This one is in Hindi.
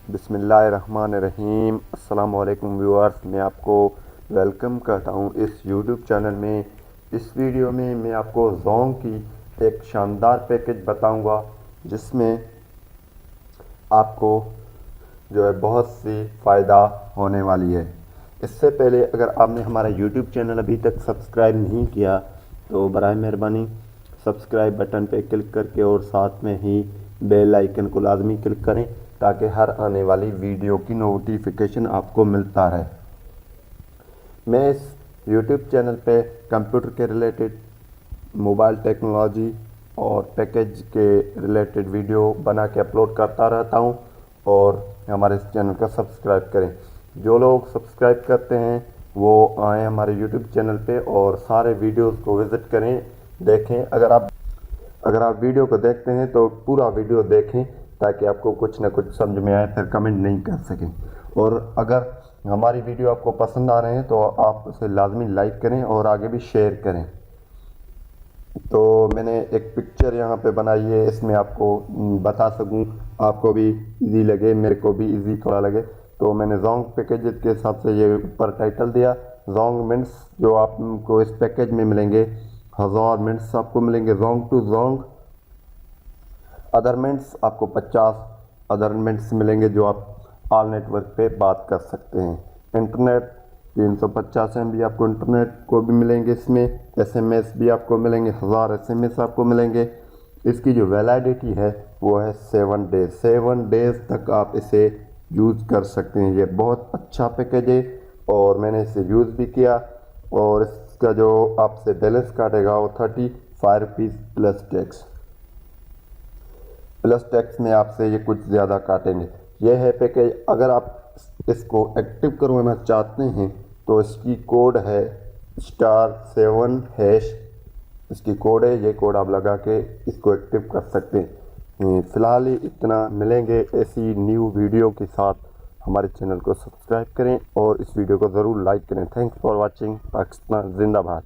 बिस्मिल्लाहिर्रहमानिर्रहीम। अस्सलाम वालेकुम व्यूअर्स, मैं आपको वेलकम करता हूं इस यूट्यूब चैनल में। इस वीडियो में मैं आपको जोंग की एक शानदार पैकेज बताऊंगा जिसमें आपको जो है बहुत सी फ़ायदा होने वाली है। इससे पहले अगर आपने हमारा यूट्यूब चैनल अभी तक सब्सक्राइब नहीं किया तो बराए मेहरबानी सब्सक्राइब बटन पे क्लिक करके और साथ में ही बेल आइकन को लाजमी क्लिक करें ताकि हर आने वाली वीडियो की नोटिफिकेशन आपको मिलता रहे। मैं इस यूट्यूब चैनल पे कंप्यूटर के रिलेटेड, मोबाइल टेक्नोलॉजी और पैकेज के रिलेटेड वीडियो बना के अपलोड करता रहता हूं और हमारे इस चैनल का सब्सक्राइब करें। जो लोग सब्सक्राइब करते हैं वो आएँ हमारे यूट्यूब चैनल पे और सारे वीडियोस को विज़िट करें, देखें। अगर आप वीडियो को देखते हैं तो पूरा वीडियो देखें ताकि आपको कुछ ना कुछ समझ में आए, फिर कमेंट नहीं कर सकें। और अगर हमारी वीडियो आपको पसंद आ रहे हैं तो आप उसे लाजमी लाइक करें और आगे भी शेयर करें। तो मैंने एक पिक्चर यहाँ पे बनाई है, इसमें आपको बता सकूँ, आपको भी इजी लगे, मेरे को भी इजी थोड़ा लगे, तो मैंने जोंग पैकेज के हिसाब से ये ऊपर टाइटल दिया। जोंग मिनट्स जो आपको इस पैकेज में मिलेंगे, 1000 मिनट्स आपको मिलेंगे Jong to Jong. Other minutes आपको 50 अदर मिनट्स मिलेंगे जो आप ऑल नेटवर्क पे बात कर सकते हैं। इंटरनेट 350 MB आपको इंटरनेट को भी मिलेंगे। इसमें SMS भी आपको मिलेंगे, 1000 SMS आपको मिलेंगे। इसकी जो वैलिडिटी है वो है 7 डेज। 7 डेज तक आप इसे यूज़ कर सकते हैं। ये बहुत अच्छा पैकेज है और मैंने इसे यूज़ भी किया। और इसका जो आपसे बैलेंस काटेगा वो 35 रुपीज़ प्लस टैक्स में आपसे ये कुछ ज़्यादा काटेंगे। यह है पैकेज। अगर आप इसको एक्टिव करवाना चाहते हैं तो इसकी कोड है *7#। इसकी कोड है, ये कोड आप लगा के इसको एक्टिव कर सकते हैं। फ़िलहाल ही इतना, मिलेंगे ऐसी न्यू वीडियो के साथ। हमारे चैनल को सब्सक्राइब करें और इस वीडियो को ज़रूर लाइक करें। Thanks for watching. पाकिस्तान जिंदाबाद।